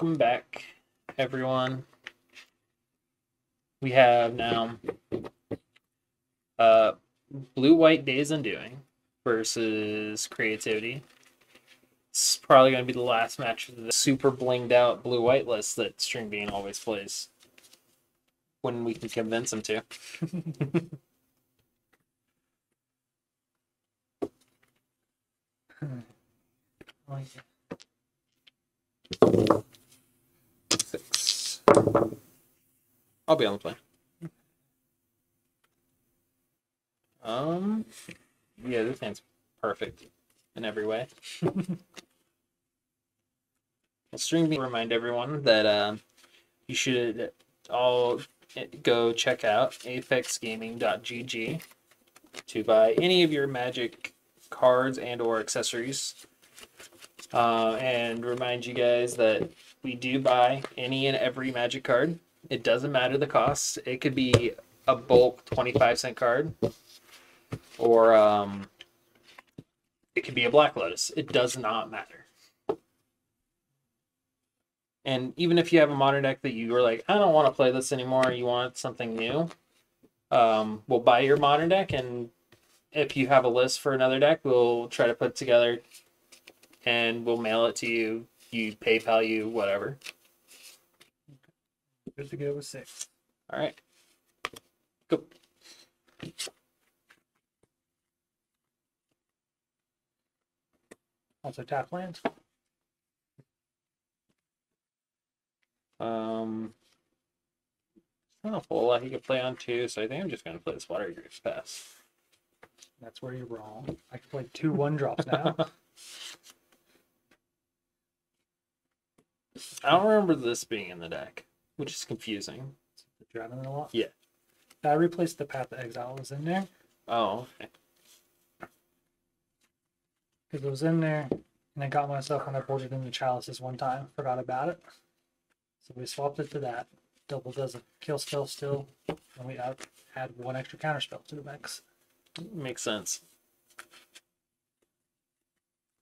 Welcome back, everyone. We have now uh, Blue-White Days Undoing versus Creativity. It's probably going to be the last match of the super blinged out Blue-White list that String Bean always plays when we can convince him to. Six. I'll be on the plane. Yeah, this hand's perfect in every way. String Bean remind everyone that you should all go check out apexgaming.gg to buy any of your Magic cards and or accessories. And remind you guys that we do buy any and every Magic card. It doesn't matter the cost. It could be a bulk 25-cent card, or it could be a Black Lotus. It does not matter. And even if you have a modern deck that you are like, I don't want to play this anymore, you want something new, we'll buy your modern deck, and if you have a list for another deck, we'll try to put it together and we'll mail it to you. You PayPal you, whatever. Good to go with 6. All right. Go. Also tap land. Not a whole lot he could play on too, so I think I'm just going to play this Water Graves Pass. That's where you're wrong. I can play 2 1-drops now. I don't remember this being in the deck, which is confusing. Driving it a lot? Yeah. I replaced the Path to Exile was in there. Oh, okay. Because it was in there, and I got myself when I boarded in the Chalices one time. Forgot about it. So we swapped it to that. Double does a kill spell still, and we add 1 extra counter spell to the mix. Makes sense.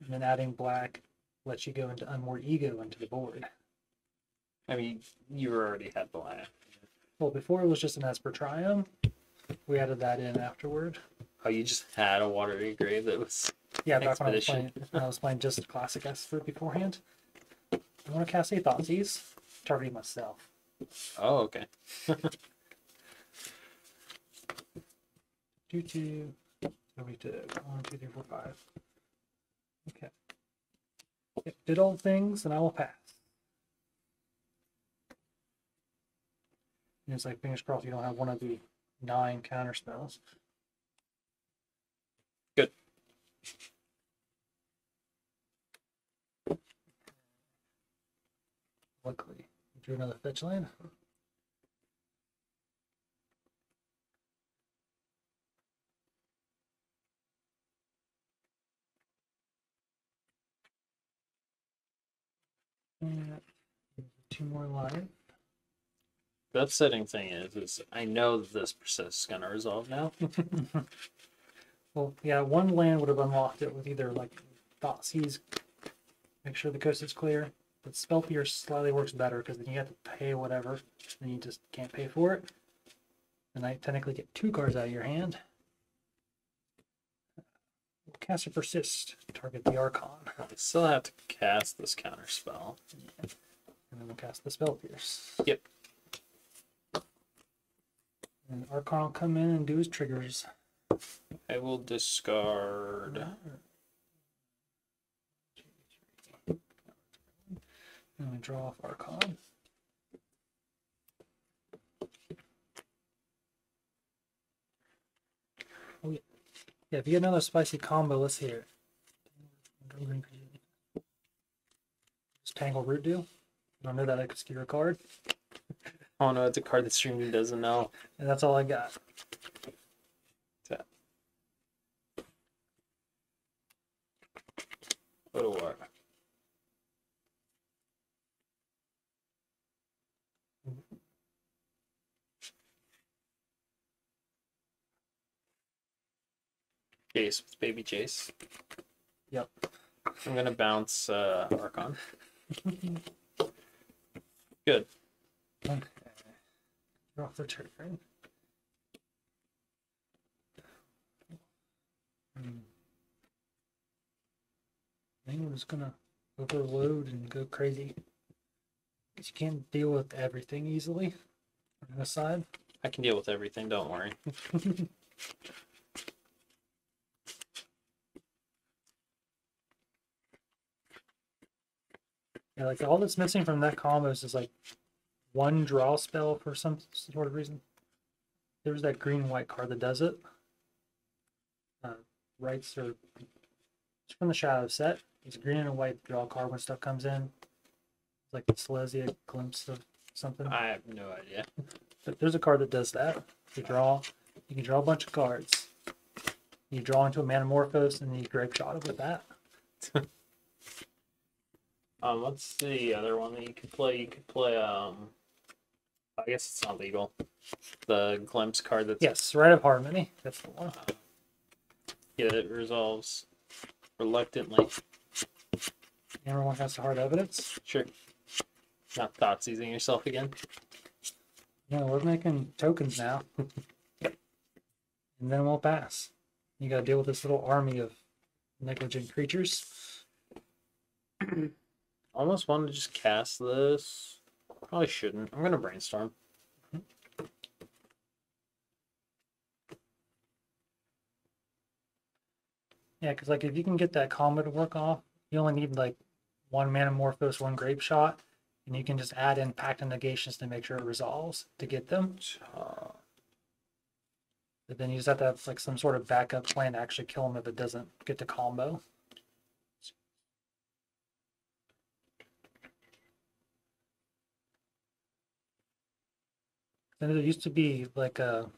And then adding black lets you go into Unmoored Ego into the board. I mean, you already had black. Well, before it was just an Esper Triumph. We added that in afterward. Oh, you just had a Watery Grave that was... Yeah, back when Expedition. I was playing just classic Esper beforehand. I want to cast a Thoughtseize, targeting myself. Oh, okay. 2-2. So we did 1, 2, 3, 4, 5. Okay. If did all things, then I will pass. And it's like, fingers crossed you don't have one of the 9 counter spells. Good. Luckily, we drew another fetch land. And 2 more life. The upsetting thing is I know that this process is going to resolve now. Well, yeah, 1 land would have unlocked it with either like Thoughtseize, make sure the coast is clear. But Spell Pierce slightly works better because then you have to pay whatever, and you just can't pay for it. And I technically get 2 cards out of your hand. Cast or Persist, target the Archon. I still have to cast this counter spell. And then we'll cast the Spell Pierce. Yep. And Archon will come in and do his triggers. I will discard... And we draw off Archon. Oh yeah. Yeah, if you get another spicy combo, let's hear it. Does Tangle Root do? You don't know that obscure card? Oh no, it's a card that String Bean doesn't know. And that's all I got. Tap. Go to war. Chase with Baby Chase. Yep. I'm gonna bounce Archon. Good. Okay. Draw for turn. I think I'm just gonna overload and go crazy. Because you can't deal with everything easily on this side. I can deal with everything, don't worry. Yeah, like all that's missing from that combo is like one draw spell for some sort of reason. There's that green and white card that does it. Rights are it's from the Shadow set. It's a green and a white draw card when stuff comes in. It's like the Silesia glimpse of something. I have no idea. But there's a card that does that. You can draw a bunch of cards. You draw into a Manamorphose and then you grape shot it with that. What's the other one that you could play? You could play I guess it's not legal. The glimpse card that's Yes, Rite of Harmony. That's the one. yeah, it resolves reluctantly. Everyone has the hard evidence. Sure. Not thought seizing yourself again. No, we're making tokens now. And then we'll pass. You gotta deal with this little army of negligent creatures. Almost wanted to just cast this. Probably shouldn't. I'm gonna brainstorm. Yeah, because like if you can get that combo to work off, you only need like one Manamorphose, one Grape Shot, and you can just add in Pact of Negations to make sure it resolves to get them. But then you just have to have like some sort of backup plan to actually kill him if it doesn't get the combo. Then there used to be like a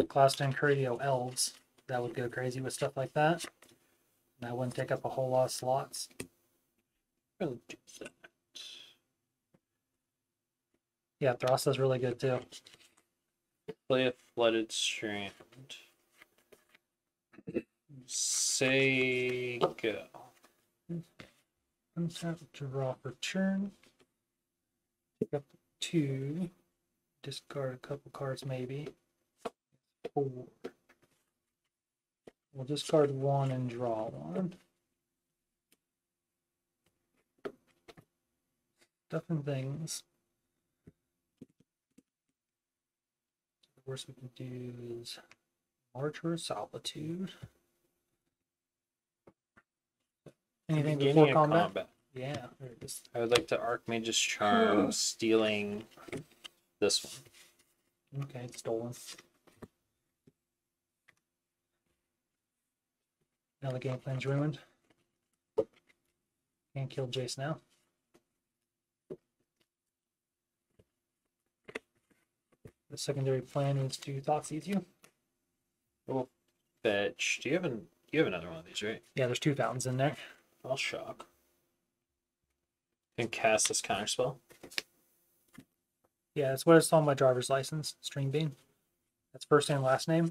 Class 10 Curio elves that would go crazy with stuff like that. And that wouldn't take up a whole lot of slots. I'm gonna do that. Yeah, Thrasta's really good too. Play a flooded strand. Say go. Untap, draw for turn. Pick up 2. Discard a couple cards maybe. 4. We'll discard 1 and draw 1. Stuff and things. The worst we can do is Marcher of Solitude. Anything Beginning before of combat? Yeah, there it is. I would like to Archmage's Charm, stealing this one. Okay, it's stolen. Now the game plan's ruined. Can't kill Jace now. The secondary plan is to Thoughtseize you. We'll fetch. Do you have another one of these, right? Yeah, there's 2 fountains in there. I'll shock. Can cast this counter spell. Yeah, that's what it's on my driver's license, String Bean. That's first and last name.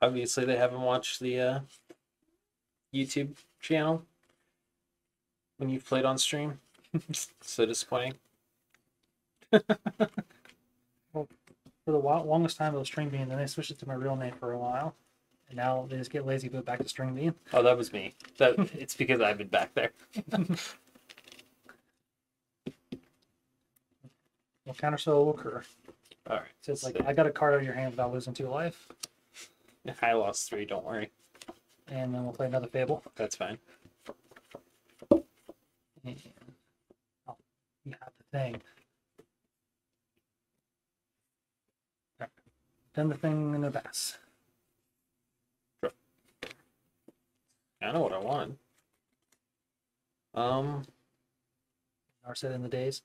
Obviously, they haven't watched the YouTube channel when you've played on stream. So disappointing. For the longest time it was String Bean, then they switched it to my real name for a while. And now they just get lazy, go back to String Bean. Oh, that was me. It's because I've been back there. Well, counterspell will occur. All right. So it's like, I got a card out of your hand without losing 2 life. I lost 3. Don't worry. And then we'll play another Fable. That's fine. And, oh, you have the thing. Right. Then the thing in the bass. I know what I want. Or said in the days.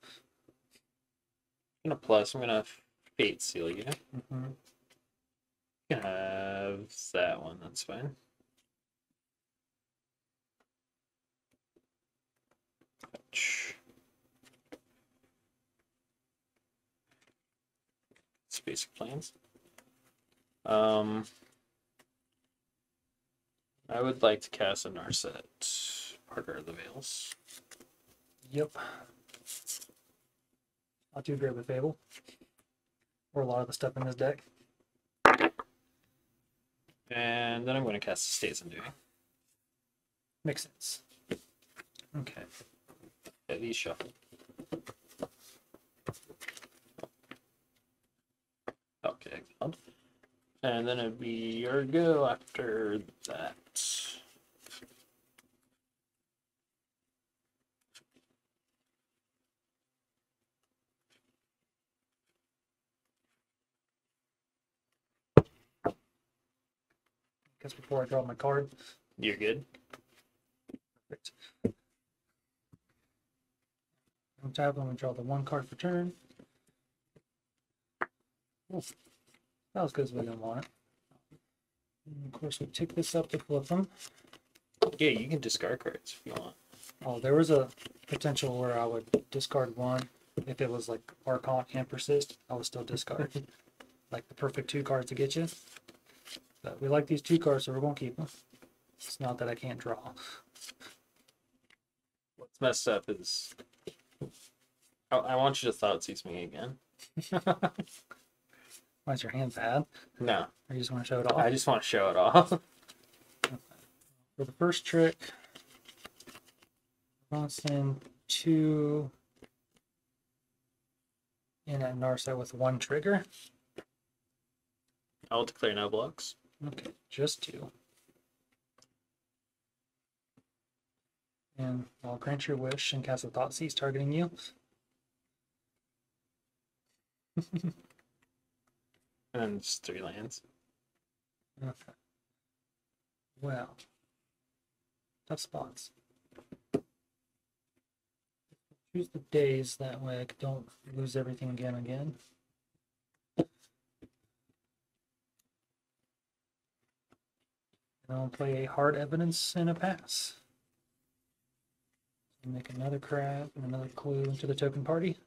I'm gonna plus. I'm gonna Fate Seal you. Mm-hmm. You can have that one. That's fine. It's basic plans. I would like to cast a Narset. Harder of the Veils. Yep. Not too great with Fable. Or a lot of the stuff in this deck. And then I'm going to cast Stays Undoing. Makes sense. Okay. Yeah, these shuffle. Okay, good. And then it'd be your go after that. Guess before I draw my card. You're good. Perfect. I'm tapping, I'm going to draw the one card per turn. Ooh, that was good as we didn't want it. And of course, we tick this up to flip them. Yeah, you can discard cards if you want. Oh, there was a potential where I would discard one. If it was like Archon and Persist, I would still discard. Like the perfect 2 cards to get you. But we like these 2 cards, so we're going to keep them. It's not that I can't draw. What's messed up is I want you to Thoughtseize me again. Why's your hand bad? No, Or you just want to show it off? I just want to show it off. For the first trick, I'm going to send 2 in at Narset with 1 trigger. I'll declare no blocks. Okay, just 2. And I'll grant your wish and cast a Thoughtseize targeting you. And then just 3 lands. Okay. Well, tough spots. Choose the days, that way I don't lose everything again. And I'll play a hard evidence and a pass. Make another crab and another clue into the token party.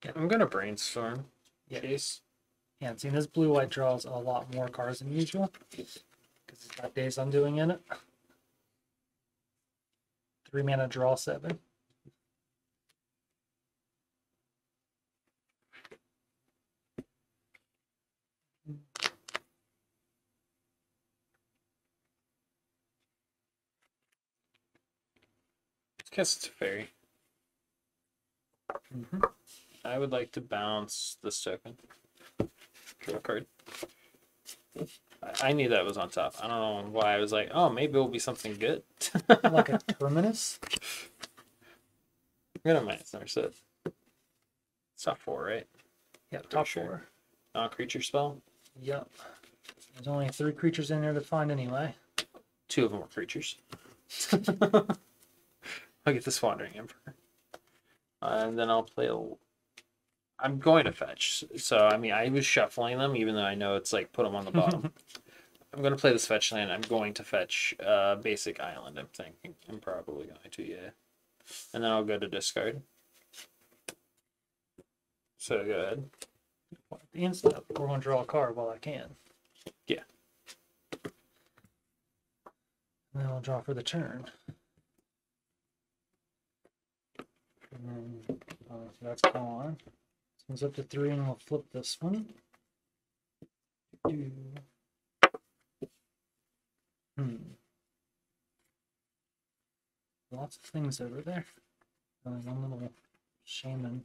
Yeah. I'm gonna brainstorm. Yeah. Case. Yeah, and seeing this blue-white draws a lot more cards than usual. Because it's got days I'm doing in it. 3 mana draw 7. Guess it's a fairy. Mm-hmm. I would like to bounce this token. Draw a card. I knew that was on top. I don't know why I was like, oh, maybe it'll be something good. Like a terminus. I'm gonna minus Narset. It's top 4, right? Yeah, top sure. 4. Non-creature spell. Yep. There's only 3 creatures in there to find anyway. 2 of them are creatures. I'll get this Wandering Emperor. And then I'll play I'm going to fetch. So, I mean, I was shuffling them, even though I know it's like put them on the bottom. I'm going to play this fetch land. I'm going to fetch basic island, I'm thinking. I'm probably going to, yeah. And then I'll go to discard. So, go ahead. At the end step, we're going to draw a card while I can. Yeah. And then I'll draw for the turn. And then, so that's gone. So it's up to 3, and we'll flip this one. Lots of things over there. One little shaman.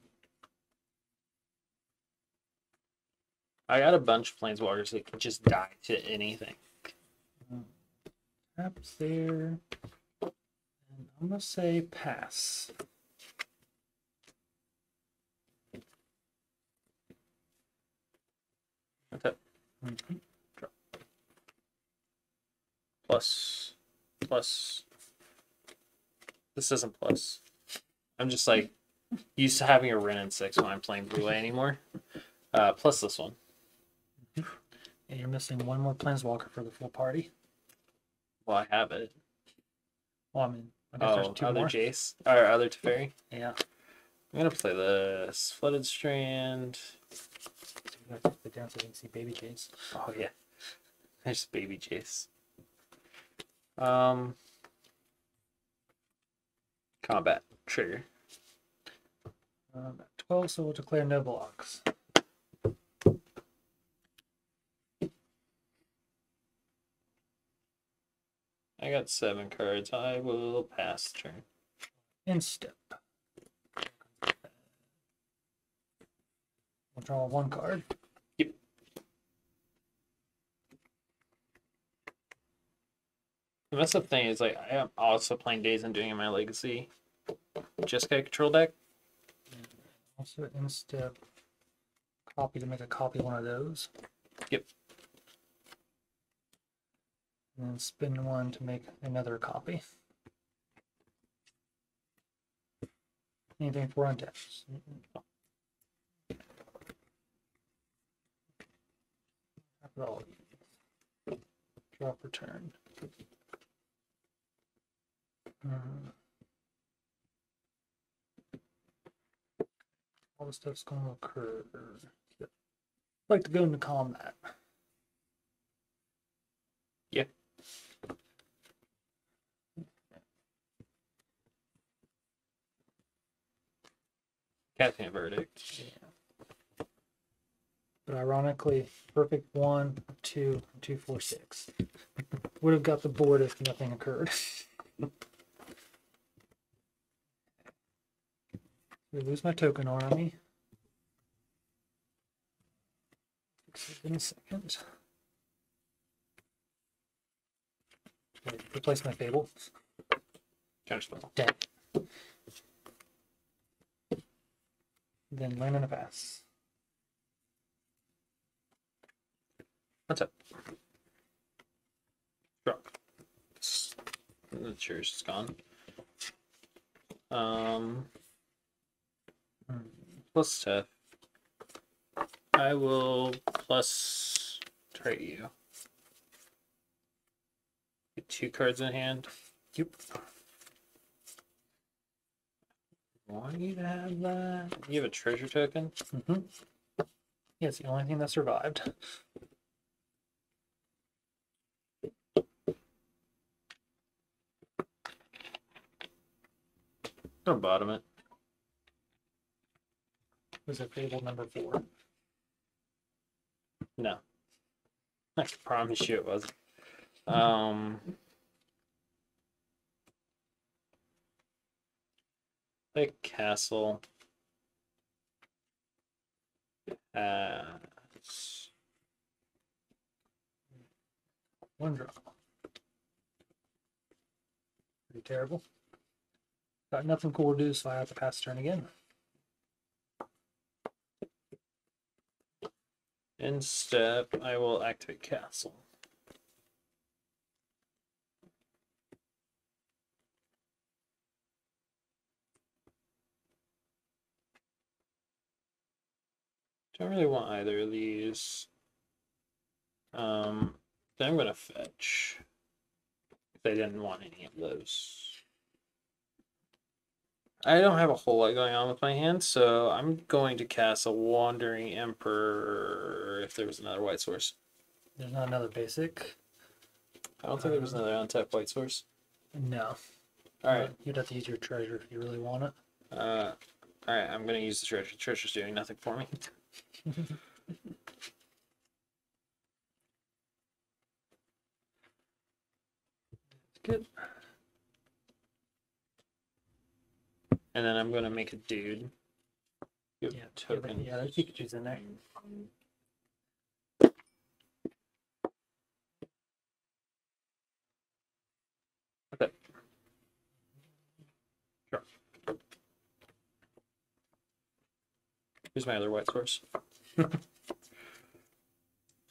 I got a bunch of planeswalkers that can just die to anything. Tap there. And I'm going to say pass. Okay. Mm-hmm. Plus. This isn't plus. I'm just like used to having a Ren and 6 when I'm playing Blue anymore. Plus this one. And you're missing one more planeswalker for the full party. Well, I have it. Well, I mean, I guess there's 2 other more. Jace or other Teferi. Yeah. I'm gonna play this Flooded Strand. You have to put it down so you can see baby Jace. Oh yeah, there's baby Jace. Combat trigger. At 12, so we'll declare no blocks. I got 7 cards. I will pass the turn. And step. We'll draw 1 card. Yep. And that's the thing is like I am also playing Days and doing in my Legacy. Just got a control deck. Also in step. Copy to make a copy one of those. Yep. And then spin 1 to make another copy. Anything for untaps? Drop return. All the stuff's going to occur. Yep. I'd like to go into combat. Yep. Casting a Verdict. Yeah. But ironically, perfect 1, 2, 2, 4, 6. Would have got the board if nothing occurred. We lose my token army. Fix it in a second. Okay, replace my Fable. Counterspell. Dang. Then land in a pass. What's up? Drop. The cheers is gone. Plus tough. I will plus trait you. Get 2 cards in hand. Yep. Want you to have that? You have a treasure token? Mm-hmm. Yeah, it's the only thing that survived. Or bottom it. Was it Fable number 4? No. I promise you it wasn't. The castle has 1 draw. Pretty terrible. Got nothing cool to do, so I have to pass turn again. in step. I will activate castle. Don't really want either of these. Then I'm gonna fetch. If I didn't want any of those. I don't have a whole lot going on with my hand, so I'm going to cast a Wandering Emperor if there was another white source. There's not another basic. I don't think there was another untapped white source. No. Alright. You'd have to use your treasure if you really want it. Alright, I'm gonna use the treasure. The treasure's doing nothing for me. Good. And then I'm gonna make a dude. Give Yeah, token. yeah, there's Pikachu's in there. Okay. Sure. Here's my other white source.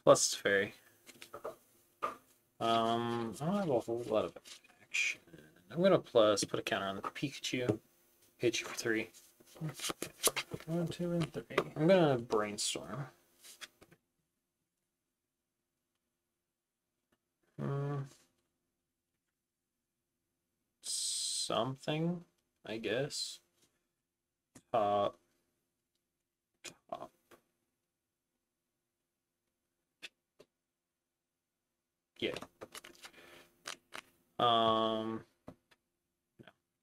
Plus fairy. I don't have a whole lot of action. I'm gonna plus put a counter on the Pikachu. Hit you for 3. 1, 2, and 3. I'm gonna brainstorm. Something, I guess. Top. Top. Yeah. No,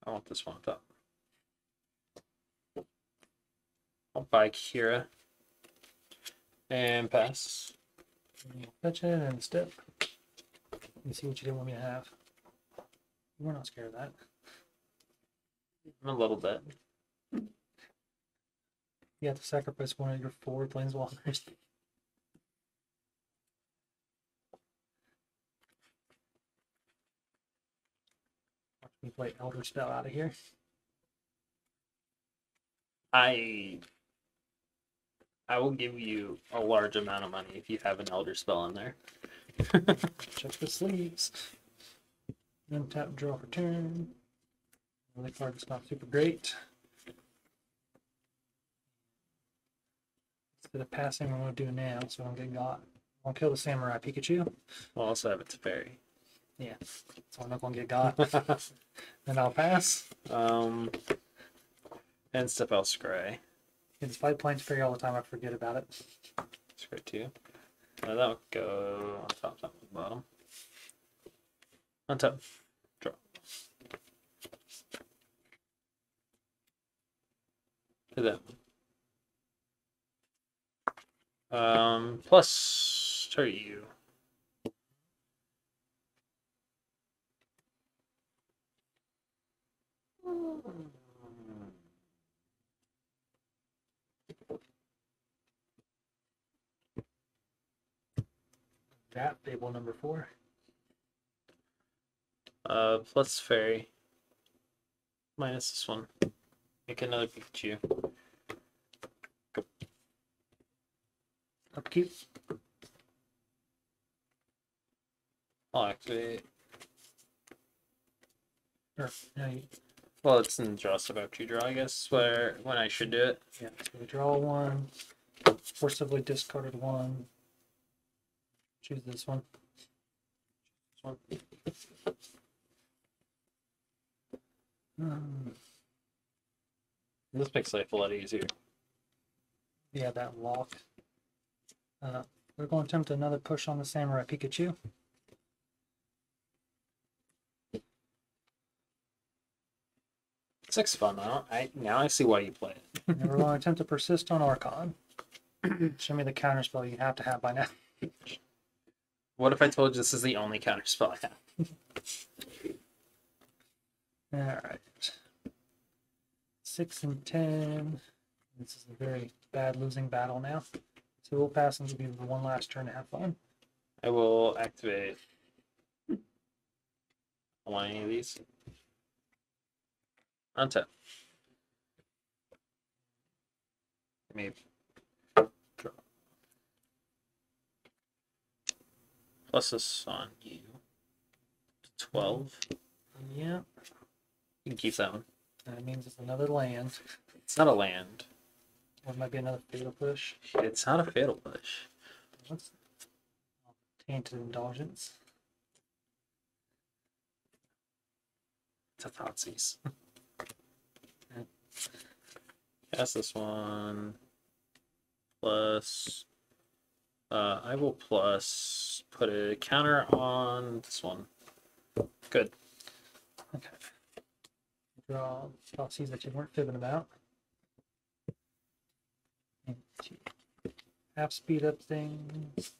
I want this one on top. I'll buy Kira and pass. Fetch it and step. Let me see what you didn't want me to have. We're not scared of that. A little bit. You have to sacrifice one of your 4 planeswalkers. Watch me play Elder Spell out of here. I will give you a large amount of money if you have an Elder Spell in there. Check the sleeves. Then tap and draw for turn. Another card that's not super great. Instead of passing, I'm going to do now so I don't get got. I'll kill the Samurai Pikachu. I'll also have it to fairy. Yeah, so I'm not going to get got. Then I'll pass. And step out Scry. It's 5 planes fairy all the time. I forget about it. Scry 2. That'll go on top, top, and bottom. On top. Draw. To that one. Plus start you. That Fable number 4. Plus fairy. Minus this one. Make another Pikachu. Go. Upkeep. I'll activate. Or, no, you, Well, it's in draw stuff after you draw, I guess, where when I should do it. yeah, so we draw 1. Forcibly discarded 1. Choose this one. This one. This makes life a lot easier. Yeah, that lock. We're going to attempt another push on the Samurai Pikachu. It's like fun now. Now I see why you play it. And we're going to attempt to persist on Archon. Show me the counterspell you have to have by now. What if I told you this is the only counter spell I have? Alright. 6 and 10. This is a very bad losing battle now. So we'll pass and give you one last turn to have fun. I will activate. I want any of these. Untap. Maybe. Draw. Plus this on you. 12. Yeah. You can keep that one. That means it's another land. It's not a land. Or it might be another fatal push. It's not a fatal push. What's Tainted Indulgence? It's a Thoughtseize. Cast this one. Plus. I will plus put a counter on this one. Good. Okay. Draw Thoughtseize that you weren't fibbing about. Half speed up things.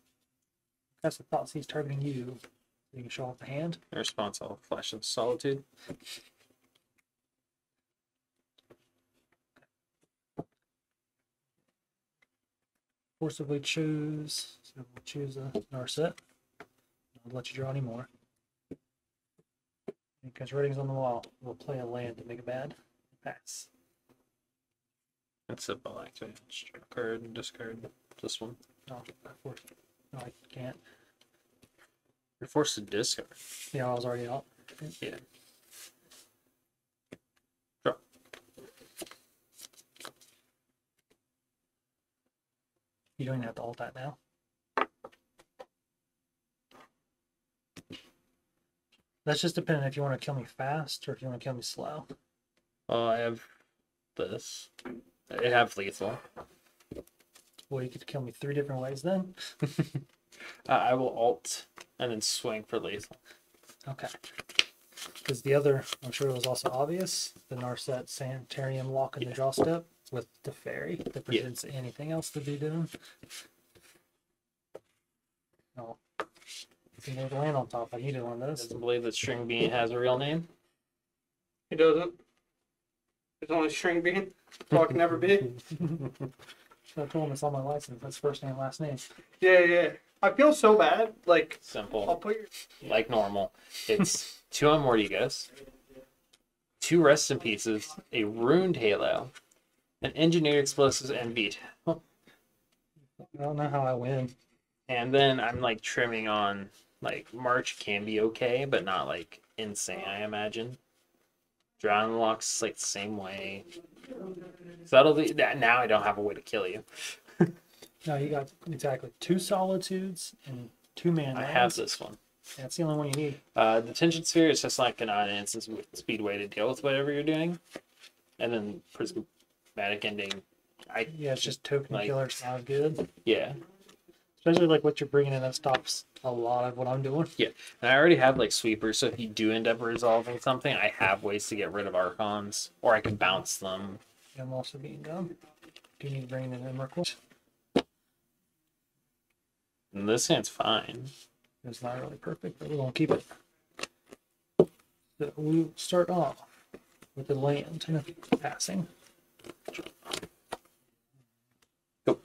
Cast the Thoughtseize targeting you. So you can show off the hand. In response, I'll flash of Solitude. Forcibly choose. So we'll choose a Narset. I'll let you draw any more. Because writing's on the wall. We'll play a land to make it bad. Pass. It's a ball activate. Draw a card and discard this one. No, no, I can't. You're forced to discard. Yeah, I was already out. Yeah. Draw. You don't even have to alt that now. That's just depending if you want to kill me fast or if you want to kill me slow. I have this. I have lethal. Well, you could kill me 3 different ways then. I will alt and then swing for lethal. Okay. Because the other, I'm sure it was also obvious, the Narset Sanitarium lock in the draw step with the fairy that presents anything else to be doing. Oh. If you need a land on top, I needed one of those. Doesn't believe that String Bean has a real name. He doesn't. It's only String Bean. That's all it can ever be. I told him it's on my license. That's first name, last name. Yeah. I feel so bad. Like, Simple. I'll put your... Like normal. It's 2 on Mortigos, 2 Rest in Pieces, a Ruined Halo, an Engineered Explosives, and Beat. I don't know how I win. And then I'm like trimming on, like, March can be okay, but not like insane, I imagine. Drown Locks like the same way. So that'll be that. Now I don't have a way to kill you. No, you got exactly 2 Solitudes and 2 mana. I have this one. That's the only one you need. The Tension Sphere is just like an instant speedway to deal with whatever you're doing. And then Prismatic Ending. Yeah, it's just token like, killer. It's not good. Yeah. Especially like what you're bringing in that stops a lot of what I'm doing. Yeah. And I already have like sweepers, so if you do end up resolving something, I have ways to get rid of Archons. Or I can bounce them. I'm also being dumb. Do you need to bring in Emrakul? And this hand's fine. It's not really perfect, but we're gonna keep it. So we'll start off with the land and a passing. Go.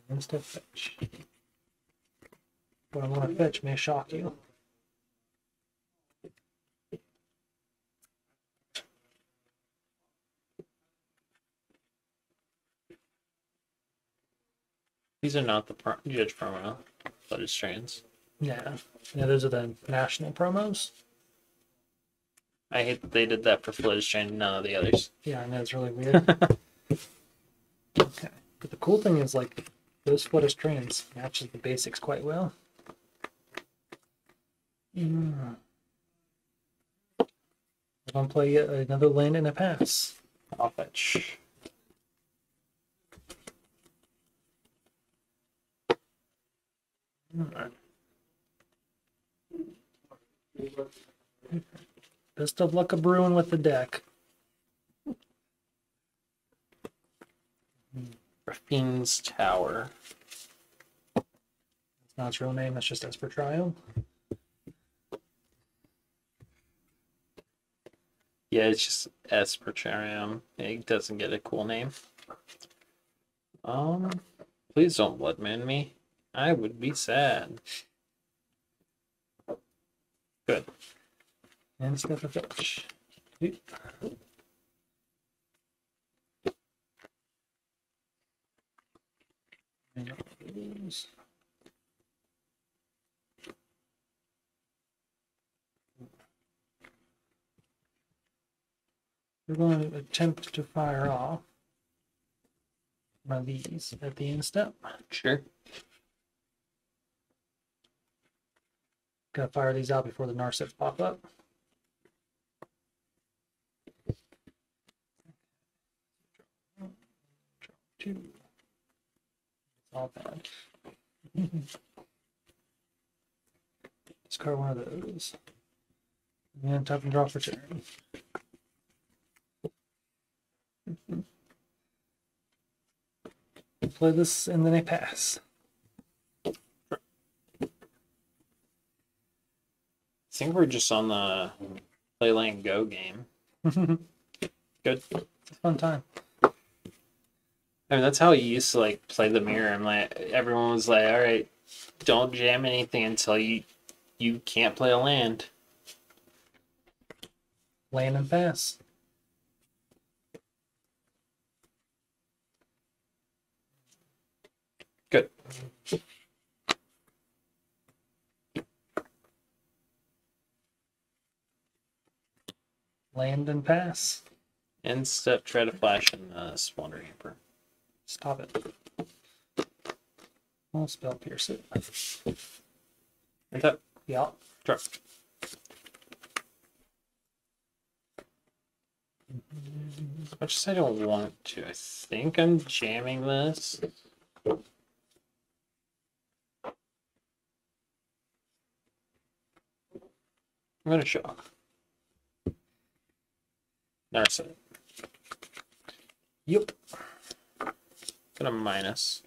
And step fetch. What I'm gonna fetch may shock you. These are not the Judge promo, but it's strands. Yeah, those are the national promos. I hate that they did that for Flooded Strand and none of the others. Yeah, I know, it's really weird. Okay, but the cool thing is like those Flooded Strands matches the basics quite well. I'm gonna play yet another land and a pass. I'll fetch. Best of luck a brewing with the deck. Raffine's Tower. It's not its real name, that's just Esper Triumph. Yeah, it's just Espercharium. It doesn't get a cool name. Please don't Blood Moon me. I would be sad. Good. And step of fetch. And these. We're going to attempt to fire off one of these at the end step. Sure. Gotta fire these out before the Narsets pop up. Two. It's all bad. Discard one of those. And then tap and draw for turn. Play this and then a pass. I think we're just on the Play Lane Go game. Good. It's a fun time. I mean, that's how you used to like play the mirror. And like everyone was like, "All right, don't jam anything until you can't play a land." Land and pass. Good. Land and pass. End step, try to flash in the Splendor Hamper. Stop it. I'll spell pierce it. And tap. Yeah. Draw. As much as I don't want to, I think I'm jamming this. I'm gonna shock. Narset. Yep. Gonna minus.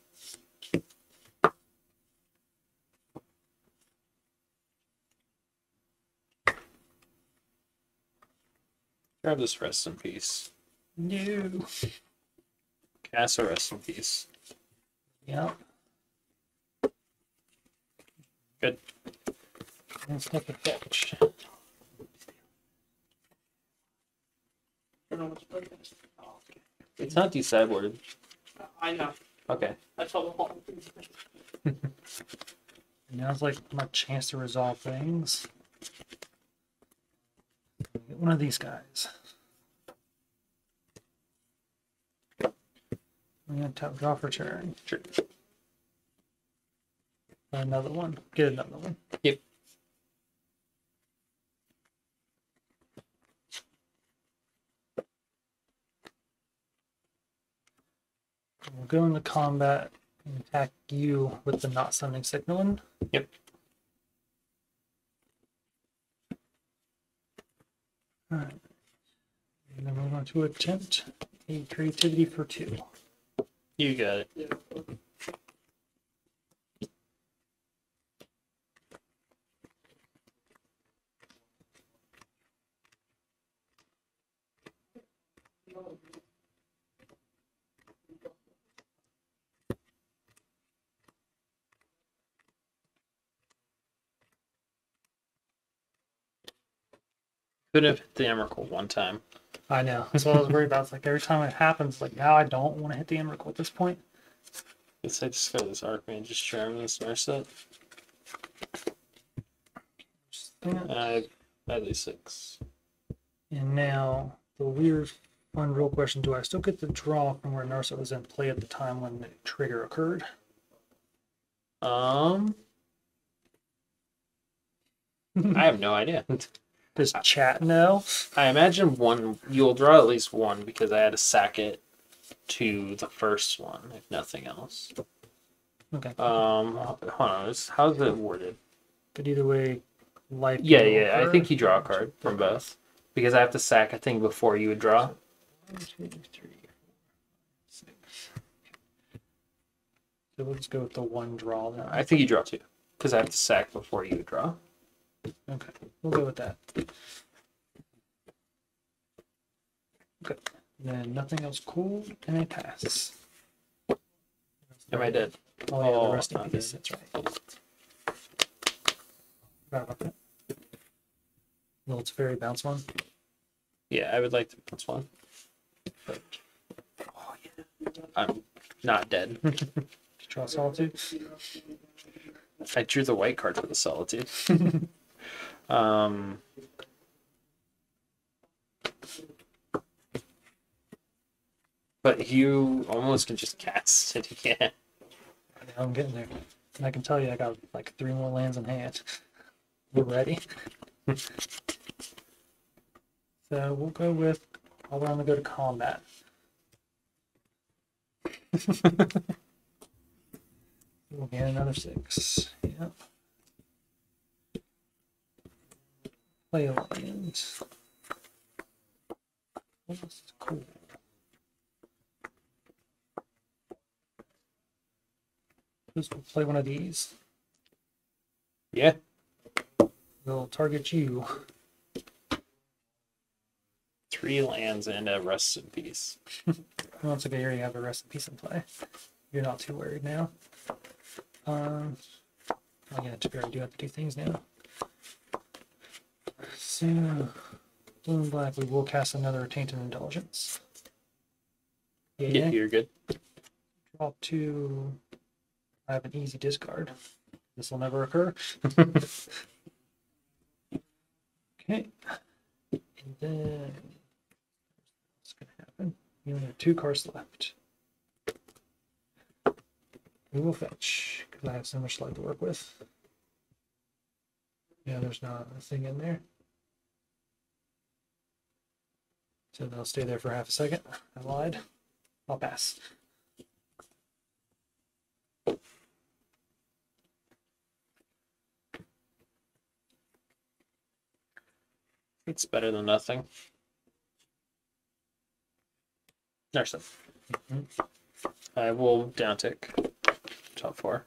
Grab this rest in peace. No. Cast a rest in peace. Yep. Good. And step a fetch. I don't know what's playtest. Oh, okay. It's not decideboarded. I know. Okay. I saw the whole thing. Now it's like my chance to resolve things. Get one of these guys. I'm gonna tap draw for turn. Sure. Another one. Get another one. Yep. We'll go into combat and attack you with the not summoning signaling. Yep. Alright. And then we're going to attempt a creativity for 2. You got it. Yeah. Could have hit the Emrakul one time. I know. That's what I was worried about. It's like every time it happens, like now I don't want to hit the Emrakul at this point. Guess I just got this Archmage, just charm this Narset. At least 6. And now the weird, fun, real question: do I still get the draw from where Narset was in play at the time when the trigger occurred? I have no idea. Does chat know? I imagine one. You'll draw at least one because I had to sack it to the first one, if nothing else. Okay. Hold on. How's it worded? But either way, life. Yeah, will yeah. I occur. think you draw a card from both because I have to sack a thing before you would draw. 1, 2, 3, 4, 6. So we'll just go with the one draw then. I think you draw 2 because I have to sack before you would draw. Okay, we'll go with that. Okay, then nothing else cool, and I pass. Am I dead? Oh yeah, Oh, the rest of not these. dead. That's right. Forgot about that. Well, it's a very bounce one. Yeah, I would like to plus one. But I'm not dead. Draw Solitude. I drew the white card for the Solitude. But you almost can just cast it again. I'm getting there. And I can tell you I got like 3 more lands in hand. We're ready. So we'll go with, I'll want to go to combat. We'll get another 6. Yep. Play a land. Oh, this is cool. Just play one of these. Yeah. We'll target you. 3 lands and a rest in peace. Once again, you already have a rest in peace in play. You're not too worried now. Oh yeah, to be already do have to do things now. So, blue and black, we will cast another Tainted Indulgence. Yeah, you're good. Draw 2. I have an easy discard. This will never occur. Okay. And then what's gonna happen? You only have 2 cards left. We will fetch, because I have so much light to work with. Yeah, there's not a thing in there. So they'll stay there for half a second. I lied. I'll pass. It's better than nothing. Nurse it. I will down tick. Top 4.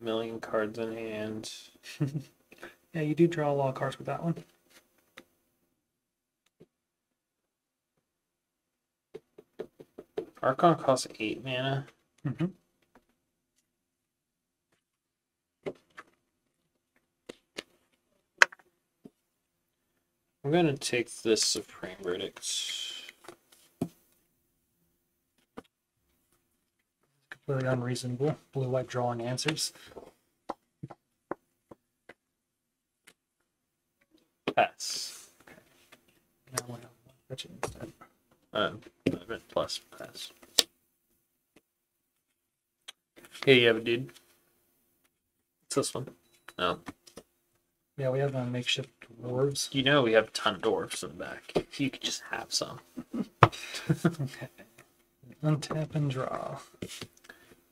Million cards in hand. Yeah, you do draw a lot of cards with that one. Archon costs 8 mana. Mm-hmm. I'm gonna take this Supreme Verdict. Completely unreasonable. Blue-white drawing answers. Pass. Now we'll have one fetch it instead. Event plus pass. Here you have it, dude. It's this one. No. Yeah, we have makeshift dwarves. You know we have a ton of dwarfs in the back. You could just have some. Okay. Untap and draw.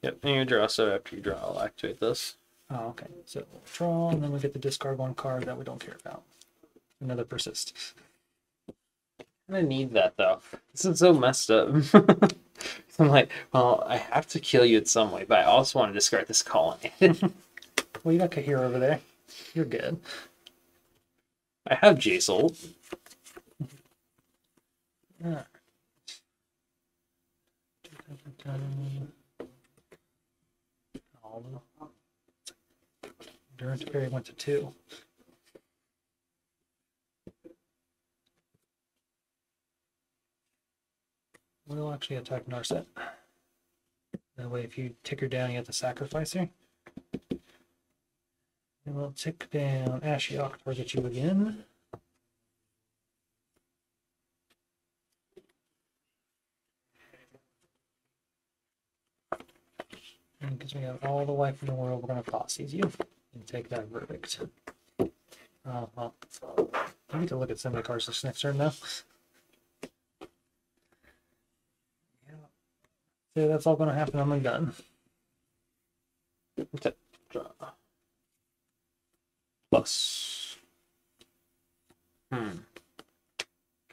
Yep, and you draw, so after you draw, I'll activate this. Oh, okay. So we'll draw, and then we get to discard one card that we don't care about. Another persist. I need that, though. This is so messed up. I'm like, well, I have to kill you in some way, but I also want to discard this colony. Well, you got Kahir over there. You're good. I have Jace. Alright. Durant Perry went to 2. We'll actually attack Narset. That way, if you tick her down, you have to sacrifice her. And we'll tick down Ashiok, target you again. And because we have all the life in the world, we're going to Thoughtseize you and take that verdict. Oh, well. You get to look at some of the cards this next turn now. Yeah. So that's all going to happen on my gun. Okay. Draw. Plus.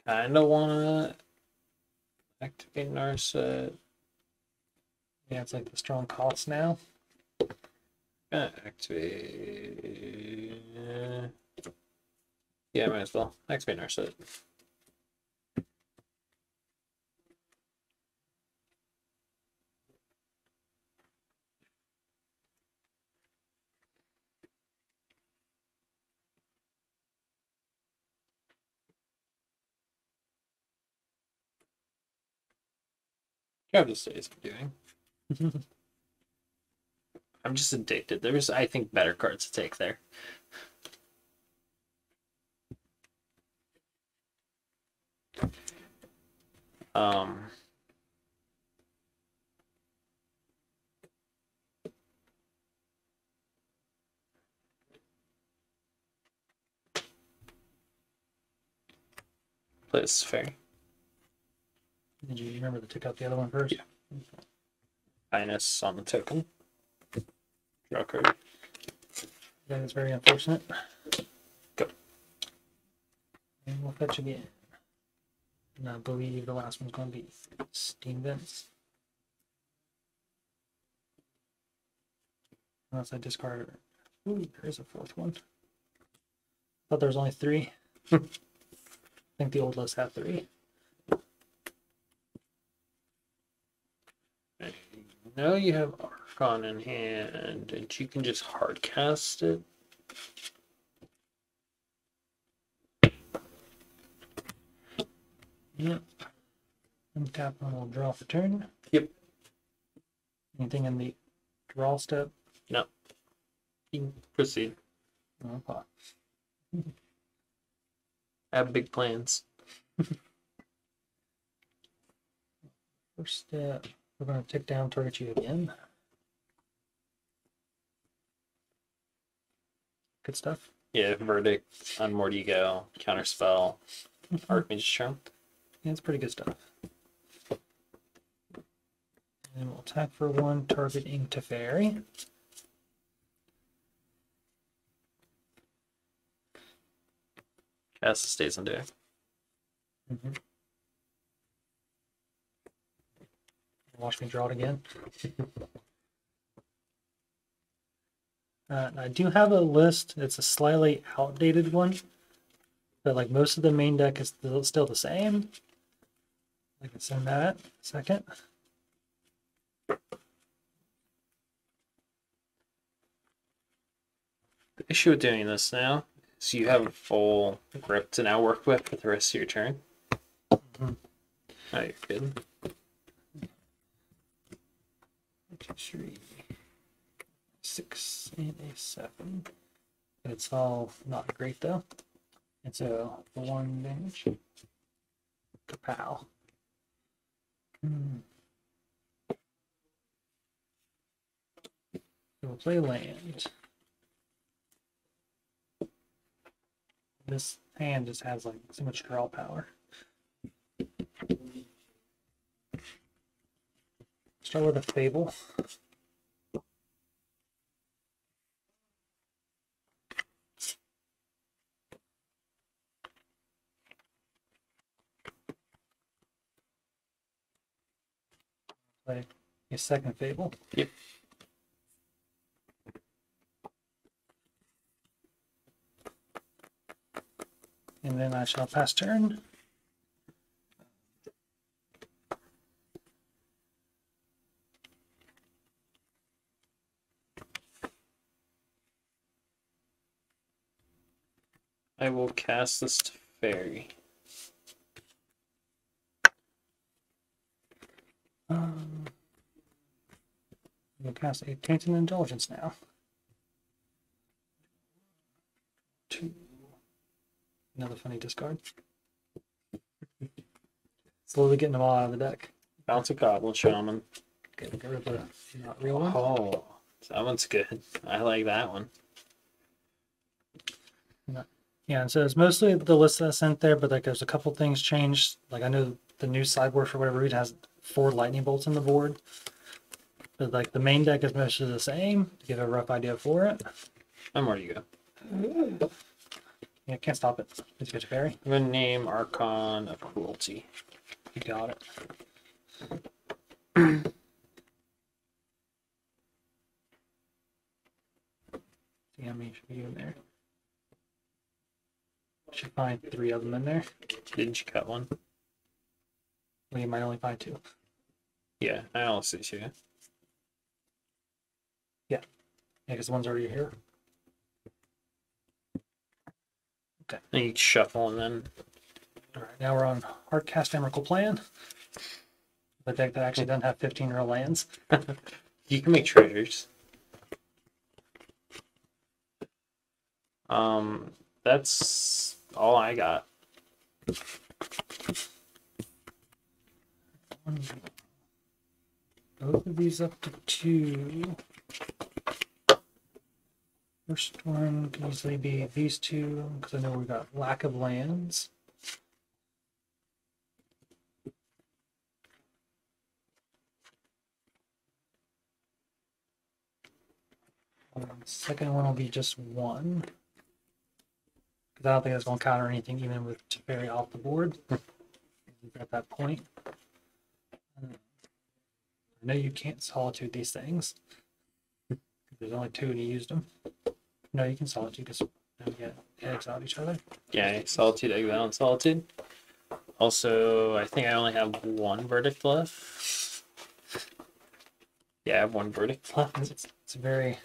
Kinda wanna activate Narset. Yeah, it's like the strong cost now. Gonna activate. Yeah, might as well. Activate Narset. How this is doing. I'm just addicted. There's, I think, better cards to take there. Play this fair. Did you remember to tick out the other one first? Yeah. Minus on the token. Draw card. That is very unfortunate. Go. And we'll fetch again. And I believe the last one's going to be Steam Vents. Unless I discard it. Ooh, there's a 4th one. Thought there was only 3. I think the old list had 3. Now you have Archon in hand, and you can just hard cast it. Yep. Untap and we'll draw for turn. Yep. Anything in the draw step? No. You can proceed. Okay. I have big plans. First step, we're going to tick down, target you again. Good stuff. Yeah, Verdict, Unmortigo, Counterspell, Archmage's Charm. Yeah, it's pretty good stuff. And we'll attack for 1, targeting Teferi. Cast stays on deck. Watch me draw it again. I do have a list. It's a slightly outdated one, but like most of the main deck is still the same. I can send that in a second. The issue with doing this now is you have a full grip to now work with for the rest of your turn. Mhm. Oh, you're good. 2, 3, 6, and a 7. It's all not great though. And so 1 damage. Kapow. We'll play land. This hand just has like so much draw power. Start with a Fable. Play a second Fable. Yep. And then I shall pass turn. I will cast this to Fairy. We'll cast a Tainted Indulgence now. 2. Another funny discard. Slowly getting them all out of the deck. Bounce a Goblin Shaman. Get rid of the not real one. Oh, that one's good. I like that one. Yeah, and so it's mostly the list that I sent there, but like there's a couple things changed. Like I know the new sideboard for whatever reason has 4 lightning bolts on the board. But like the main deck is mostly the same, to give a rough idea for it. And where do you go? Yeah, can't stop it. It's good to Fairy. I'm going to name Archon of Cruelty. You got it. See how many should be in there. Should find 3 of them in there. Didn't you cut one? Well, you might only find 2. Yeah, I also see you. Yeah, because the one's already here. Okay. And you shuffle and then. All right, now we're on Hardcast Emrakul Plan. The deck that actually doesn't have 15 real lands. You can make treasures. That's all I got. Both of these up to 2. First one can easily be these 2, because I know we got lack of lands. Second one will be just 1. Because I don't think that's going to counter anything, even with Teferi off the board. At that point. I know you can't solitude these things. There's only 2 and you used them. No, you can solitude because you get eggs out each other. Yeah, Solitude, Exile, and Solitude. Also, I think I only have 1 Verdict left. Yeah, I have 1 Verdict left. It's very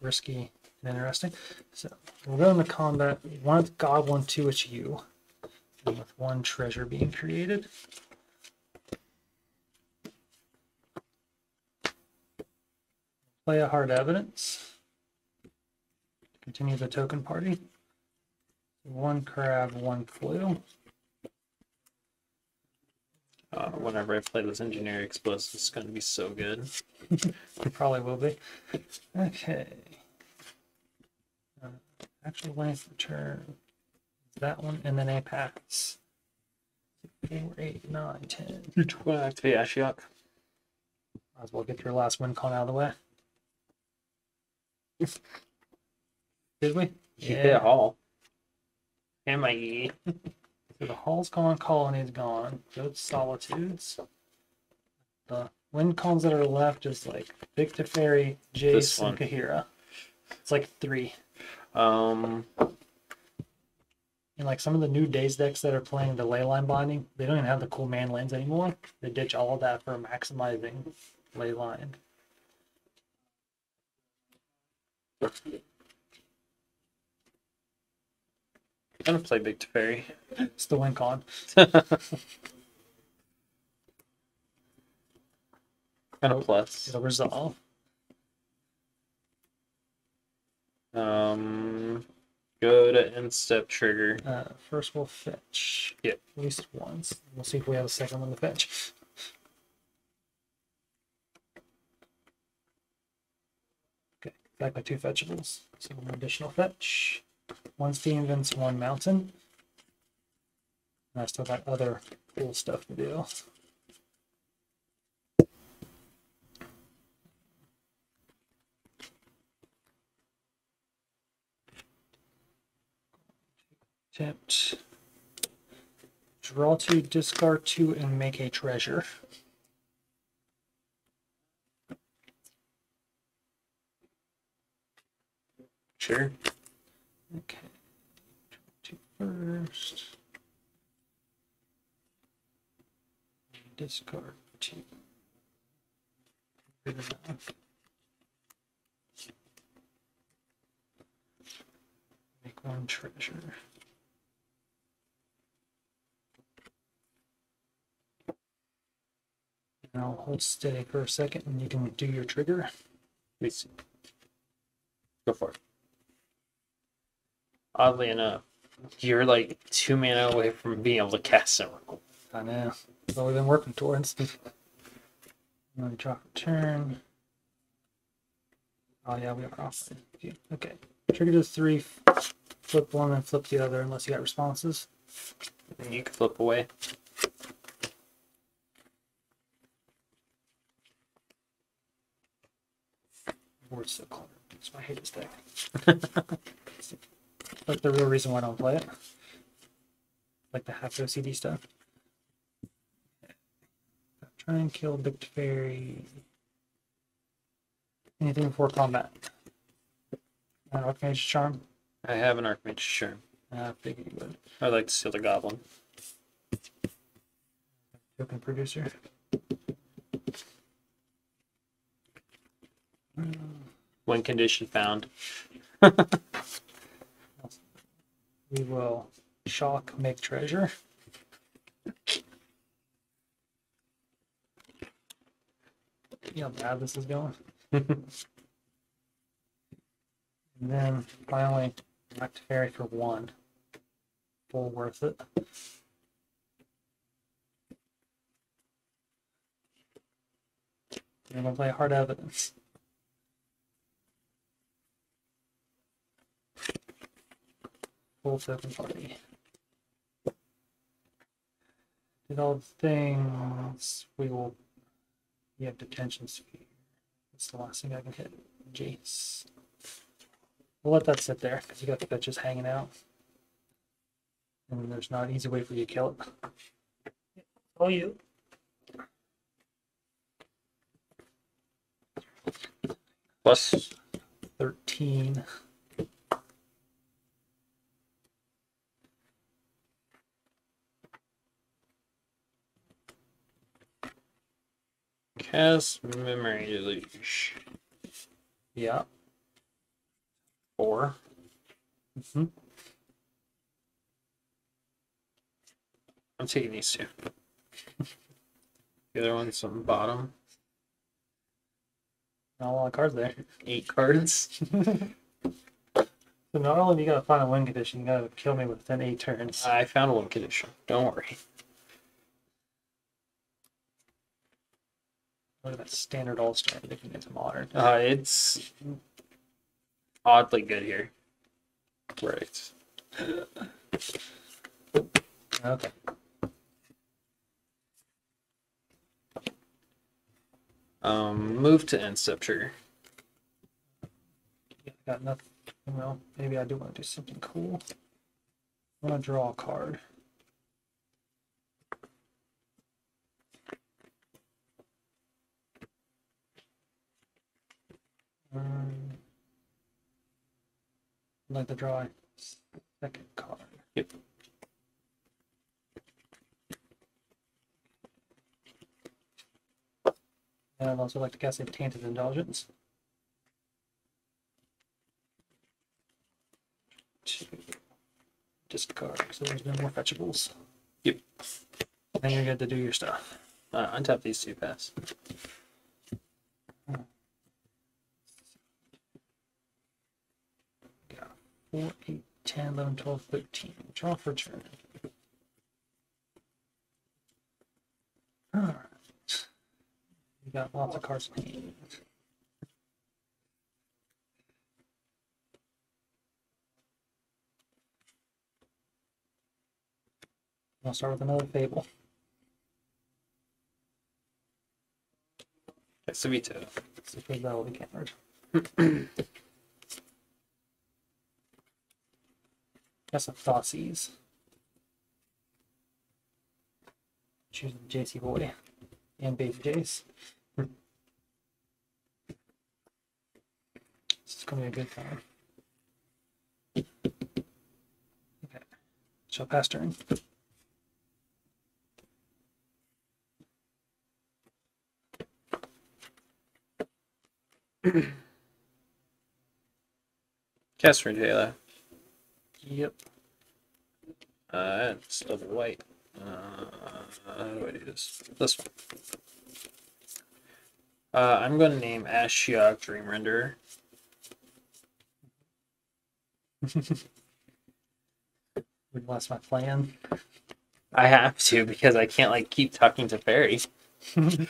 risky and interesting. So we'll go into combat. 1 with Goblin, 2 with you. And with 1 treasure being created. Play a Hard Evidence. Continue the token party. 1 crab, 1 flu. Whenever I play this Engineer Explosive, it's going to be so good. Probably will be. Okay. Actual length of turn. That one, and then a pass. 4, 8, 9, 10. You want to activate Ashiok? Might as well get your last win con out of the way. Did we? You hit a hall. And my E. So the hall's gone, colony's gone. Go to solitudes. The wind cons that are left is like Big Teferi, This Jace, one. and Kahira. It's like 3. Um, And like some of the new Days decks that are playing the ley line binding, they don't even have the cool man lands anymore. They ditch all of that for maximizing ley line. I'm gonna play Big Teferi. It's the win con. And a plus. It'll resolve. Go to end step trigger. First we'll fetch. Yep. At least once. We'll see if we have a second one to fetch. Okay, back by 2 fetchables. So one additional fetch. 1 steam vents, 1 mountain. And I still got other cool stuff to do. Attempt. Draw 2, discard 2, and make a treasure. Sure. Okay. Draw 2 first. Discard 2. Good enough. Make 1 treasure. And I'll hold steady for a second and you can do your trigger. Let me see. Go for it. Oddly enough, you're like 2 mana away from being able to cast Cymrical. I know. That's what we've been working towards. Another drop return. Oh yeah, we are off. Okay. Trigger to 3, flip 1, and flip the other unless you got responses. And you can flip away. Board's so cluttered. That's why I hate this deck. Like the real reason why I don't play it. Like the half OCD stuff. Try and kill Big Teferi. Anything before combat. Archmage's Charm. I have an Archmage, sure. I figured you would. I'd like to steal the Goblin. Token producer. Win condition found. We will shock, make treasure. See how bad this is going. And then finally, back to Fairy for 1. Full worth it. We're gonna play Hard Evidence. Full token party. Did all the things. We will. You have detention sphere. That's the last thing I can hit. Jace. We'll let that sit there because you got the fetches hanging out. And there's not an easy way for you to kill it. Oh, you. Plus 13. cast Memory Deluge. Yeah. 4. Mm-hmm. I'm taking these 2. The other one's on the bottom. Not a lot of cards there. 8 cards. So not only do you gotta find a win condition, you gotta kill me within 8 turns. I found one condition. Don't worry. Look at that standard all-star making it to modern. It's oddly good here. Right. Okay. Move to end step trigger. Yeah, got nothing. Well, maybe I do want to do something cool. I want to draw a card. I'd like to draw a second card. Yep. And I'd also like to cast a Tainted Indulgence. To discard, so there's no more fetchables. Yep. Then you're good to do your stuff. Untap these two, pass. Yeah. 4, 8, 10, 11, 12, 13. Draw for turn. Alright. You got lots of cards in hand. I'll start with another Fable. That's a veto. Suppose that will be countered. Got some Thoughtseize. Choosing JC Boy and Baby Jace. This is going to be a good time. Okay. So pass turn. Cast Ring Halo. Yep. It's double white. How do I do this? This one. I'm going to name Ashiok Dream Renderer. That's my plan. I have to because I can't like keep talking to Fairy. I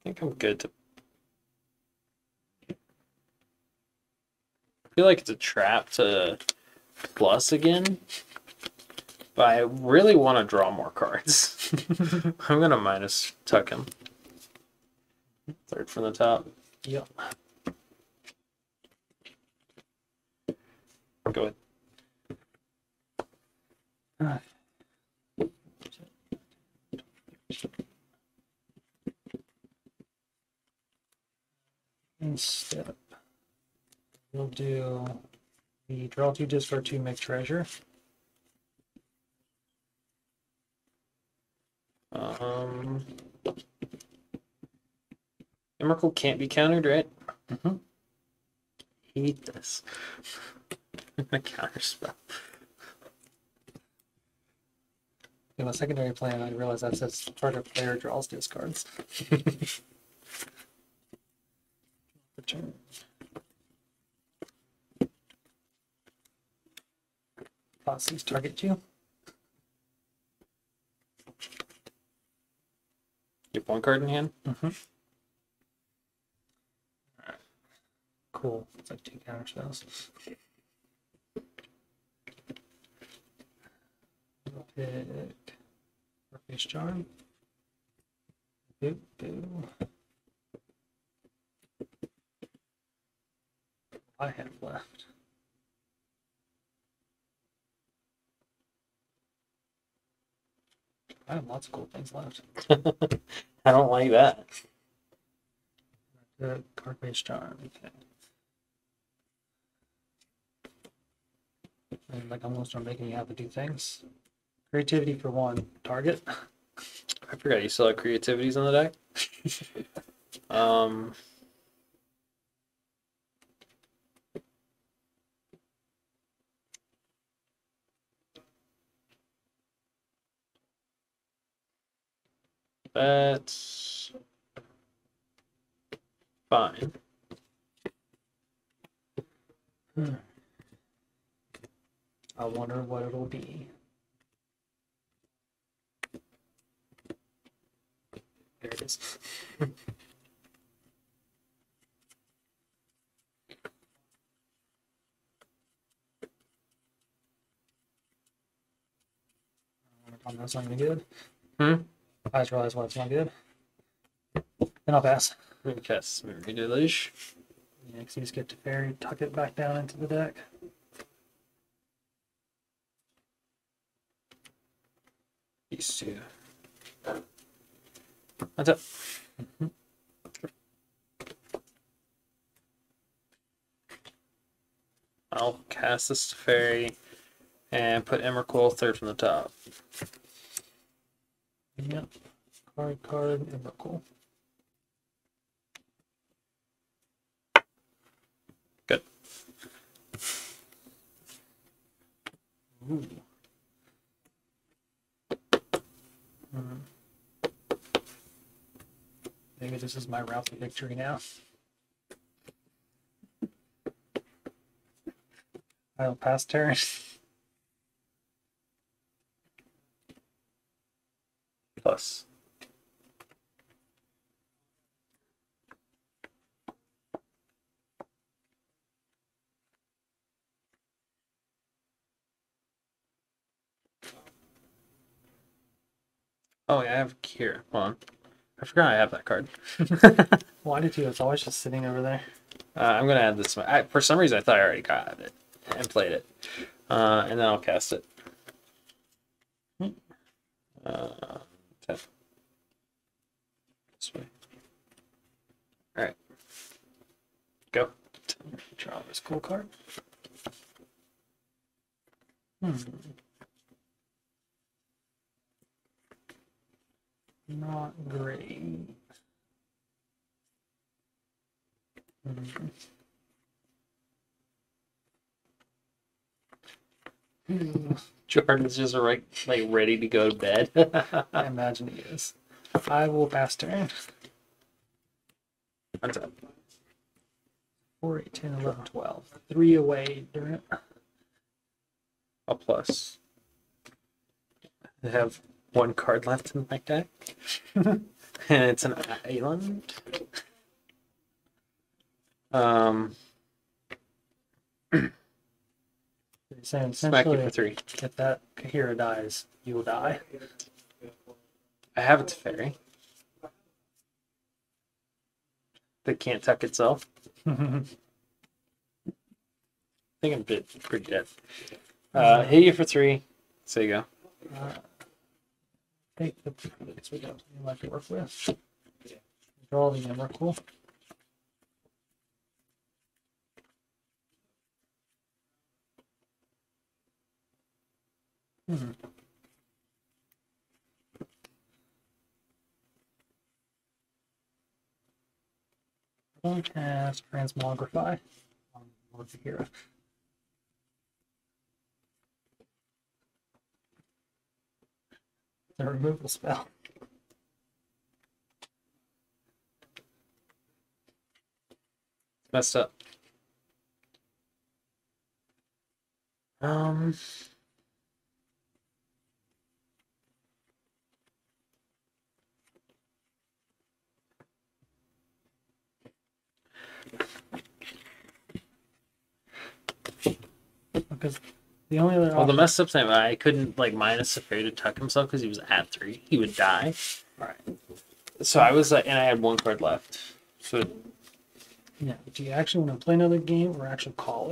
think I'm good to. I feel like it's a trap to plus again, but I really want to draw more cards. I'm gonna minus tuck him. Third from the top. Yep. Go ahead. Step. We'll do the draw 2, discard 2, make treasure. Emrakul can't be countered, right? Mm-hmm. Hate this. The counter spell. In my secondary plan, I realized that says target player draws discards. Return. Thoughtseize target you. You have one card in hand? Mm-hmm. Cool. It's like 2 counter spells. Pick Face Charm. Boo, boo. I have left. I have lots of cool things left. I don't like that. Card Face Charm. Okay. And like I'm gonna start making you have to do things. Creativity for 1. Target. I forgot you still have creativities on the deck. That's fine. I wonder what it'll be. There it is. Oh, that's not gonna be good. Hmm? I just realized why it's not good. Then I'll pass. Cast Memory Deluge. Yeah, because you just get to fairy, tuck it back down into the deck. These two. That's it. I'll cast this to Fairy and put Emrakul third from the top. Yep. Card, Emrakul. Good. Ooh. Hmm. Maybe this is my route to victory now. I'll pass turn. Plus. Oh, yeah, I have here. Hold on. I forgot I have that card. Why did you? It's always just sitting over there. I'm going to add this. For some reason, I thought I already got it and played it. And then I'll cast it. 10. This way. Alright. Go. Draw this cool card. Not great. Jordan's just like ready to go to bed. I imagine he is. I will pass turn. What's up? 4, 8, 10, 11, 12. 3 away, Durant. A plus. I have one card left in my deck. And it's an island. Saying Smack you essentially, for 3. if that Kahira dies, you will die. I have its fairy. That can't tuck itself. I think I'm pretty dead. Hit you for 3. So you go. Take the because we got something left to work with. Draw the Emrakul. Don't cast Transmogrify on Lord Kahira. The removal spell. Messed up. Because the only other Well, the option. messed up thing, I couldn't minus the fairy to tuck himself because he was at 3. He would die. Right. So I was and I had one card left. So Yeah. Do you actually want to play another game or actually call it?